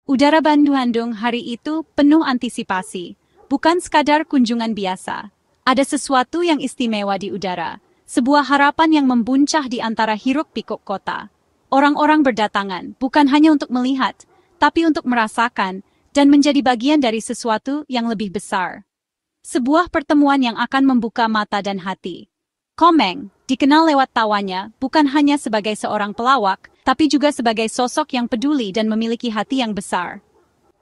Udara Bandung hari itu penuh antisipasi, bukan sekadar kunjungan biasa. Ada sesuatu yang istimewa di udara, sebuah harapan yang membuncah di antara hiruk-pikuk kota. Orang-orang berdatangan bukan hanya untuk melihat, tapi untuk merasakan dan menjadi bagian dari sesuatu yang lebih besar. Sebuah pertemuan yang akan membuka mata dan hati. Komeng dikenal lewat tawanya bukan hanya sebagai seorang pelawak, tapi juga sebagai sosok yang peduli dan memiliki hati yang besar.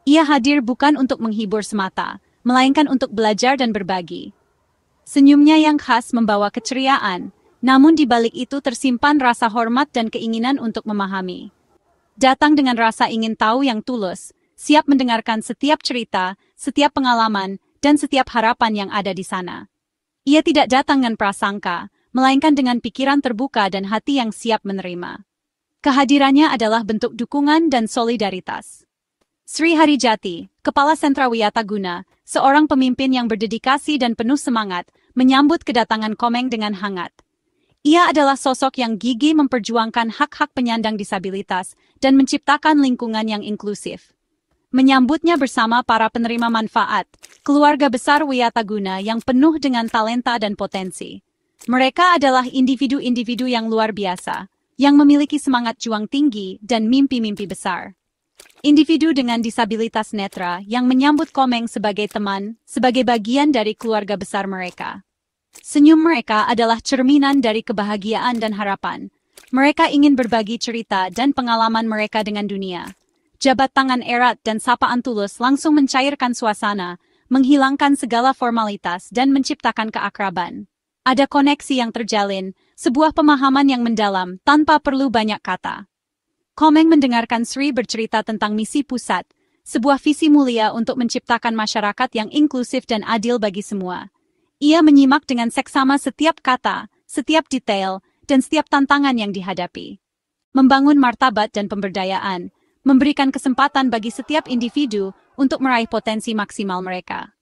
Ia hadir bukan untuk menghibur semata, melainkan untuk belajar dan berbagi. Senyumnya yang khas membawa keceriaan, namun di balik itu tersimpan rasa hormat dan keinginan untuk memahami. Datang dengan rasa ingin tahu yang tulus, siap mendengarkan setiap cerita, setiap pengalaman, dan setiap harapan yang ada di sana. Ia tidak datang dengan prasangka, melainkan dengan pikiran terbuka dan hati yang siap menerima. Kehadirannya adalah bentuk dukungan dan solidaritas. Sri Harijati, Kepala Sentra Wiataguna, seorang pemimpin yang berdedikasi dan penuh semangat, menyambut kedatangan Komeng dengan hangat. Ia adalah sosok yang gigih memperjuangkan hak-hak penyandang disabilitas dan menciptakan lingkungan yang inklusif. Menyambutnya bersama para penerima manfaat, keluarga besar Wiataguna yang penuh dengan talenta dan potensi. Mereka adalah individu-individu yang luar biasa, yang memiliki semangat juang tinggi dan mimpi-mimpi besar. Individu dengan disabilitas netra yang menyambut Komeng sebagai teman, sebagai bagian dari keluarga besar mereka. Senyum mereka adalah cerminan dari kebahagiaan dan harapan. Mereka ingin berbagi cerita dan pengalaman mereka dengan dunia. Jabat tangan erat dan sapaan tulus langsung mencairkan suasana, menghilangkan segala formalitas dan menciptakan keakraban. Ada koneksi yang terjalin, sebuah pemahaman yang mendalam tanpa perlu banyak kata. Komeng mendengarkan Sri bercerita tentang misi pusat, sebuah visi mulia untuk menciptakan masyarakat yang inklusif dan adil bagi semua. Ia menyimak dengan seksama setiap kata, setiap detail, dan setiap tantangan yang dihadapi. Membangun martabat dan pemberdayaan, memberikan kesempatan bagi setiap individu untuk meraih potensi maksimal mereka.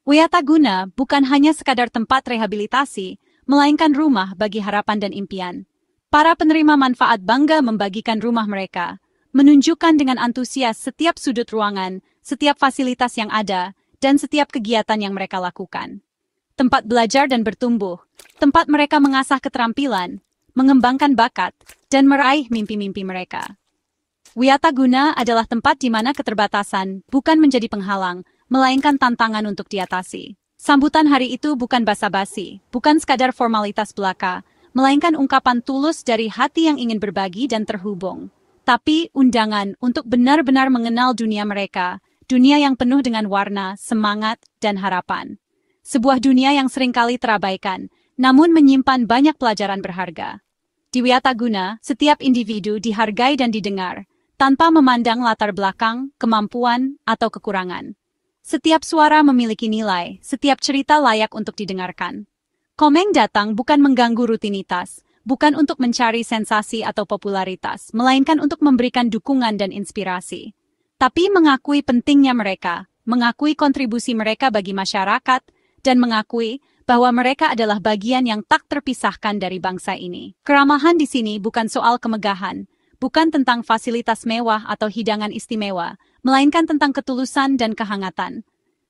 Wiataguna bukan hanya sekadar tempat rehabilitasi, melainkan rumah bagi harapan dan impian. Para penerima manfaat bangga membagikan rumah mereka, menunjukkan dengan antusias setiap sudut ruangan, setiap fasilitas yang ada, dan setiap kegiatan yang mereka lakukan. Tempat belajar dan bertumbuh, tempat mereka mengasah keterampilan, mengembangkan bakat, dan meraih mimpi-mimpi mereka. Wiataguna adalah tempat di mana keterbatasan bukan menjadi penghalang, melainkan tantangan untuk diatasi. Sambutan hari itu bukan basa-basi, bukan sekadar formalitas belaka, melainkan ungkapan tulus dari hati yang ingin berbagi dan terhubung. Tapi undangan untuk benar-benar mengenal dunia mereka, dunia yang penuh dengan warna, semangat, dan harapan. Sebuah dunia yang seringkali terabaikan, namun menyimpan banyak pelajaran berharga. Di Wiataguna, setiap individu dihargai dan didengar, tanpa memandang latar belakang, kemampuan, atau kekurangan. Setiap suara memiliki nilai, setiap cerita layak untuk didengarkan. Komeng datang bukan mengganggu rutinitas, bukan untuk mencari sensasi atau popularitas, melainkan untuk memberikan dukungan dan inspirasi. Tapi mengakui pentingnya mereka, mengakui kontribusi mereka bagi masyarakat, dan mengakui bahwa mereka adalah bagian yang tak terpisahkan dari bangsa ini. Keramahan di sini bukan soal kemegahan, bukan tentang fasilitas mewah atau hidangan istimewa, melainkan tentang ketulusan dan kehangatan.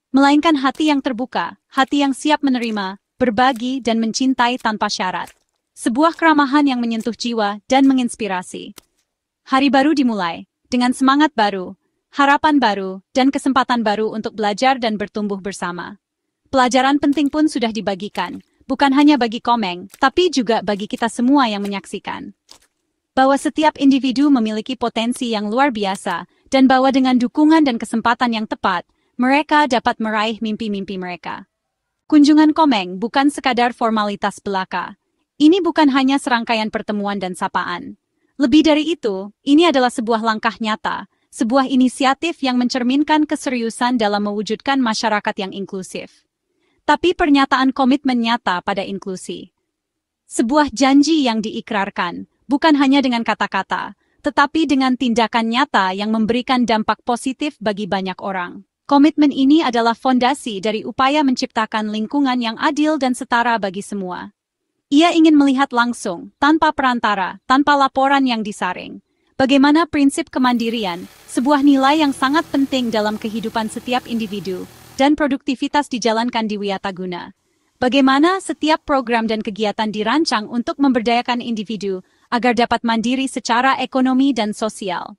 Melainkan hati yang terbuka, hati yang siap menerima, berbagi dan mencintai tanpa syarat. Sebuah keramahan yang menyentuh jiwa dan menginspirasi. Hari baru dimulai, dengan semangat baru, harapan baru, dan kesempatan baru untuk belajar dan bertumbuh bersama. Pelajaran penting pun sudah dibagikan, bukan hanya bagi Komeng, tapi juga bagi kita semua yang menyaksikan. Bahwa setiap individu memiliki potensi yang luar biasa, dan bahwa dengan dukungan dan kesempatan yang tepat, mereka dapat meraih mimpi-mimpi mereka. Kunjungan Komeng bukan sekadar formalitas belaka. Ini bukan hanya serangkaian pertemuan dan sapaan. Lebih dari itu, ini adalah sebuah langkah nyata, sebuah inisiatif yang mencerminkan keseriusan dalam mewujudkan masyarakat yang inklusif. Tapi pernyataan komitmen nyata pada inklusi. Sebuah janji yang diikrarkan, bukan hanya dengan kata-kata, tetapi dengan tindakan nyata yang memberikan dampak positif bagi banyak orang. Komitmen ini adalah fondasi dari upaya menciptakan lingkungan yang adil dan setara bagi semua. Ia ingin melihat langsung, tanpa perantara, tanpa laporan yang disaring, Bagaimana prinsip kemandirian, sebuah nilai yang sangat penting dalam kehidupan setiap individu, dan produktivitas dijalankan di Wiataguna. Bagaimana setiap program dan kegiatan dirancang untuk memberdayakan individu agar dapat mandiri secara ekonomi dan sosial.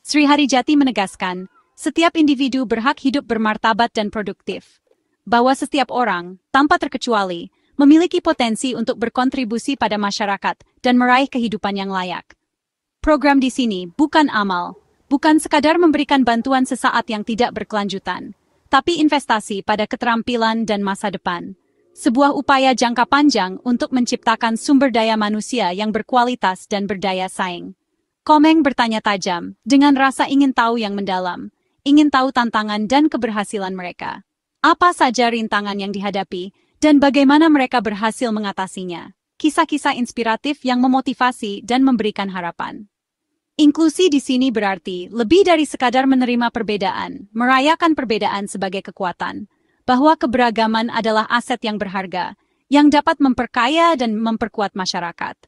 Sri Harijati menegaskan, setiap individu berhak hidup bermartabat dan produktif. Bahwa setiap orang, tanpa terkecuali, memiliki potensi untuk berkontribusi pada masyarakat dan meraih kehidupan yang layak. Program di sini bukan amal, bukan sekadar memberikan bantuan sesaat yang tidak berkelanjutan, tapi investasi pada keterampilan dan masa depan. Sebuah upaya jangka panjang untuk menciptakan sumber daya manusia yang berkualitas dan berdaya saing. Komeng bertanya tajam, dengan rasa ingin tahu yang mendalam, ingin tahu tantangan dan keberhasilan mereka. Apa saja rintangan yang dihadapi, dan bagaimana mereka berhasil mengatasinya. Kisah-kisah inspiratif yang memotivasi dan memberikan harapan. Inklusi di sini berarti lebih dari sekadar menerima perbedaan, merayakan perbedaan sebagai kekuatan, bahwa keberagaman adalah aset yang berharga, yang dapat memperkaya dan memperkuat masyarakat.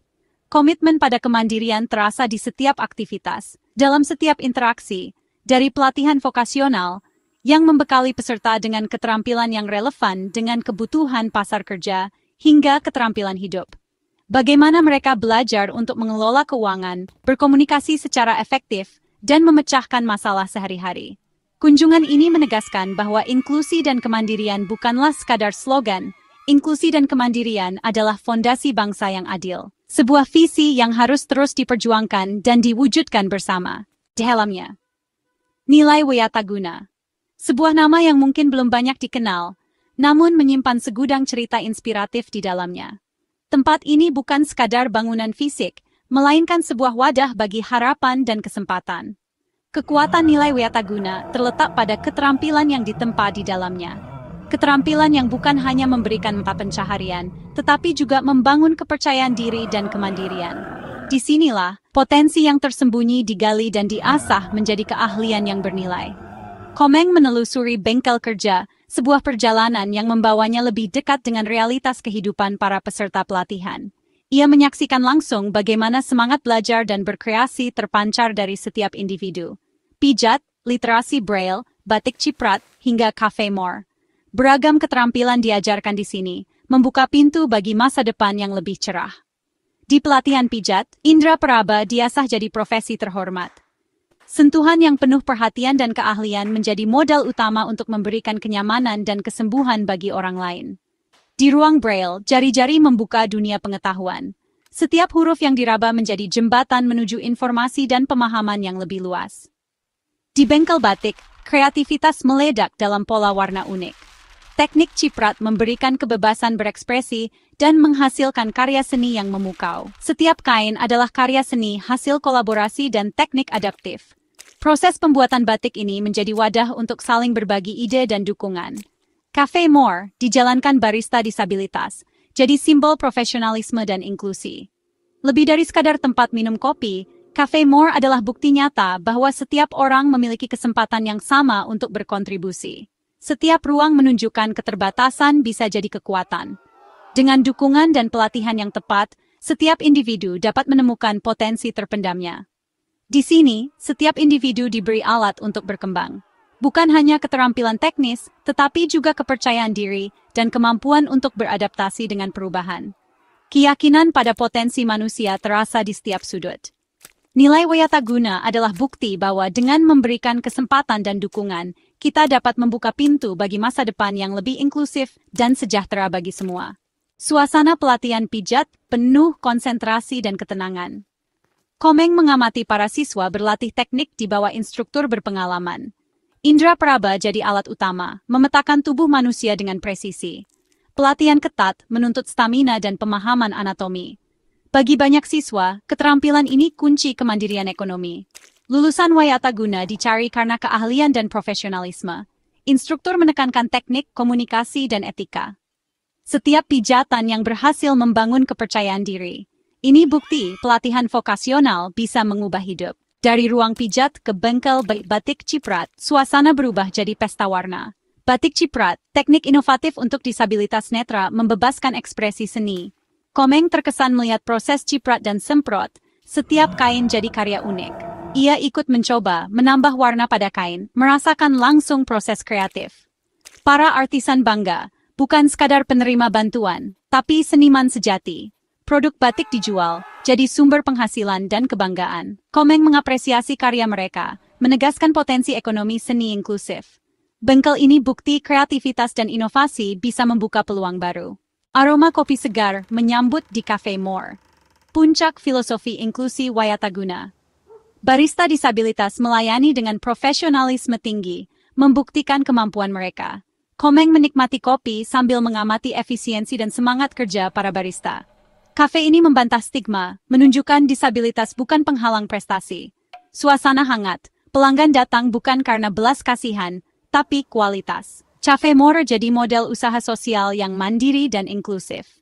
Komitmen pada kemandirian terasa di setiap aktivitas, dalam setiap interaksi, dari pelatihan vokasional, yang membekali peserta dengan keterampilan yang relevan dengan kebutuhan pasar kerja, hingga keterampilan hidup. Bagaimana mereka belajar untuk mengelola keuangan, berkomunikasi secara efektif, dan memecahkan masalah sehari-hari. Kunjungan ini menegaskan bahwa inklusi dan kemandirian bukanlah sekadar slogan, inklusi dan kemandirian adalah fondasi bangsa yang adil. Sebuah visi yang harus terus diperjuangkan dan diwujudkan bersama. Di dalamnya, nilai Wiataguna. Sebuah nama yang mungkin belum banyak dikenal, namun menyimpan segudang cerita inspiratif di dalamnya. Tempat ini bukan sekadar bangunan fisik, melainkan sebuah wadah bagi harapan dan kesempatan. Kekuatan nilai Wiataguna terletak pada keterampilan yang ditempa di dalamnya. Keterampilan yang bukan hanya memberikan mata pencaharian, tetapi juga membangun kepercayaan diri dan kemandirian. Disinilah, potensi yang tersembunyi digali dan diasah menjadi keahlian yang bernilai. Komeng menelusuri bengkel kerja, sebuah perjalanan yang membawanya lebih dekat dengan realitas kehidupan para peserta pelatihan. Ia menyaksikan langsung bagaimana semangat belajar dan berkreasi terpancar dari setiap individu. Pijat, literasi braille, batik ciprat, hingga cafe more. Beragam keterampilan diajarkan di sini, membuka pintu bagi masa depan yang lebih cerah. Di pelatihan pijat, Indra Praba diasah jadi profesi terhormat. Sentuhan yang penuh perhatian dan keahlian menjadi modal utama untuk memberikan kenyamanan dan kesembuhan bagi orang lain. Di ruang braille, jari-jari membuka dunia pengetahuan. Setiap huruf yang diraba menjadi jembatan menuju informasi dan pemahaman yang lebih luas. Di bengkel batik, kreativitas meledak dalam pola warna unik. Teknik ciprat memberikan kebebasan berekspresi dan menghasilkan karya seni yang memukau. Setiap kain adalah karya seni hasil kolaborasi dan teknik adaptif. Proses pembuatan batik ini menjadi wadah untuk saling berbagi ide dan dukungan. Cafe More dijalankan barista disabilitas, jadi simbol profesionalisme dan inklusi. Lebih dari sekadar tempat minum kopi, Cafe More adalah bukti nyata bahwa setiap orang memiliki kesempatan yang sama untuk berkontribusi. Setiap ruang menunjukkan keterbatasan bisa jadi kekuatan. Dengan dukungan dan pelatihan yang tepat, setiap individu dapat menemukan potensi terpendamnya. Di sini, setiap individu diberi alat untuk berkembang. Bukan hanya keterampilan teknis, tetapi juga kepercayaan diri dan kemampuan untuk beradaptasi dengan perubahan. Keyakinan pada potensi manusia terasa di setiap sudut. Nilai Wiataguna adalah bukti bahwa dengan memberikan kesempatan dan dukungan, kita dapat membuka pintu bagi masa depan yang lebih inklusif dan sejahtera bagi semua. Suasana pelatihan pijat penuh konsentrasi dan ketenangan. Komeng mengamati para siswa berlatih teknik di bawah instruktur berpengalaman. Indra Praba jadi alat utama, memetakan tubuh manusia dengan presisi. Pelatihan ketat menuntut stamina dan pemahaman anatomi. Bagi banyak siswa, keterampilan ini kunci kemandirian ekonomi. Lulusan Wiataguna dicari karena keahlian dan profesionalisme. Instruktur menekankan teknik, komunikasi, dan etika. Setiap pijatan yang berhasil membangun kepercayaan diri. Ini bukti pelatihan vokasional bisa mengubah hidup. Dari ruang pijat ke bengkel batik ciprat, suasana berubah jadi pesta warna. Batik ciprat, teknik inovatif untuk disabilitas netra membebaskan ekspresi seni. Komeng terkesan melihat proses ciprat dan semprot, Setiap kain jadi karya unik. Ia ikut mencoba menambah warna pada kain, merasakan langsung proses kreatif. Para artisan bangga, bukan sekadar penerima bantuan, tapi seniman sejati. Produk batik dijual, jadi sumber penghasilan dan kebanggaan. Komeng mengapresiasi karya mereka, menegaskan potensi ekonomi seni inklusif. Bengkel ini bukti kreativitas dan inovasi bisa membuka peluang baru. Aroma kopi segar menyambut di Cafe More. Puncak filosofi inklusi Wayataguna. Barista disabilitas melayani dengan profesionalisme tinggi, membuktikan kemampuan mereka. Komeng menikmati kopi sambil mengamati efisiensi dan semangat kerja para barista. Kafe ini membantah stigma, menunjukkan disabilitas bukan penghalang prestasi. Suasana hangat, pelanggan datang bukan karena belas kasihan, tapi kualitas. Cafe More jadi model usaha sosial yang mandiri dan inklusif.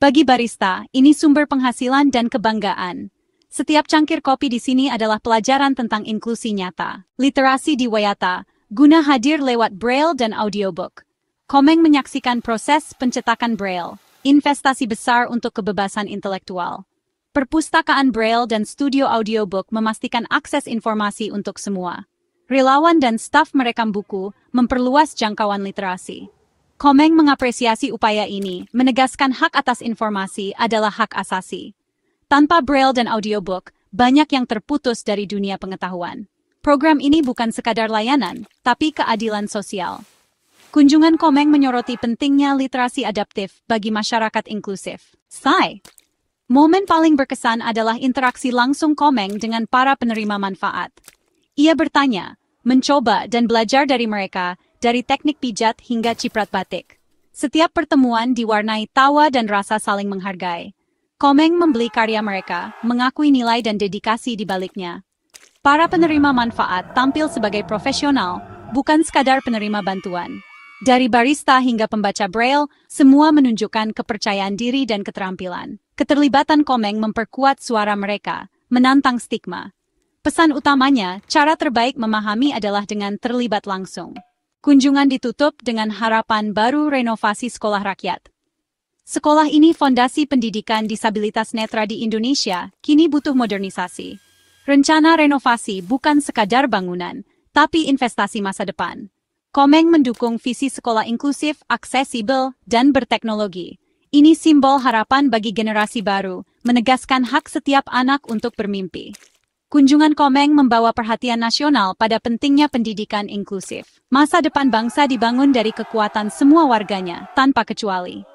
Bagi barista, ini sumber penghasilan dan kebanggaan. Setiap cangkir kopi di sini adalah pelajaran tentang inklusi nyata. Literasi di Wayata, guna hadir lewat Braille dan audiobook. Komeng menyaksikan proses pencetakan Braille, investasi besar untuk kebebasan intelektual. Perpustakaan Braille dan studio audiobook memastikan akses informasi untuk semua. Relawan dan staf merekam buku, memperluas jangkauan literasi. Komeng mengapresiasi upaya ini, menegaskan hak atas informasi adalah hak asasi. Tanpa Braille dan audiobook, banyak yang terputus dari dunia pengetahuan. Program ini bukan sekadar layanan, tapi keadilan sosial. Kunjungan Komeng menyoroti pentingnya literasi adaptif bagi masyarakat inklusif. Momen paling berkesan adalah interaksi langsung Komeng dengan para penerima manfaat. Ia bertanya, mencoba dan belajar dari mereka, dari teknik pijat hingga ciprat batik. Setiap pertemuan diwarnai tawa dan rasa saling menghargai. Komeng membeli karya mereka, mengakui nilai dan dedikasi di baliknya. Para penerima manfaat tampil sebagai profesional, bukan sekadar penerima bantuan. Dari barista hingga pembaca Braille, semua menunjukkan kepercayaan diri dan keterampilan. Keterlibatan Komeng memperkuat suara mereka, menantang stigma. Pesan utamanya, cara terbaik memahami adalah dengan terlibat langsung. Kunjungan ditutup dengan harapan baru renovasi sekolah rakyat. Sekolah ini fondasi pendidikan disabilitas netra di Indonesia, kini butuh modernisasi. Rencana renovasi bukan sekadar bangunan, tapi investasi masa depan. Komeng mendukung visi sekolah inklusif, aksesibel, dan berteknologi. Ini simbol harapan bagi generasi baru, menegaskan hak setiap anak untuk bermimpi. Kunjungan Komeng membawa perhatian nasional pada pentingnya pendidikan inklusif. Masa depan bangsa dibangun dari kekuatan semua warganya, tanpa kecuali.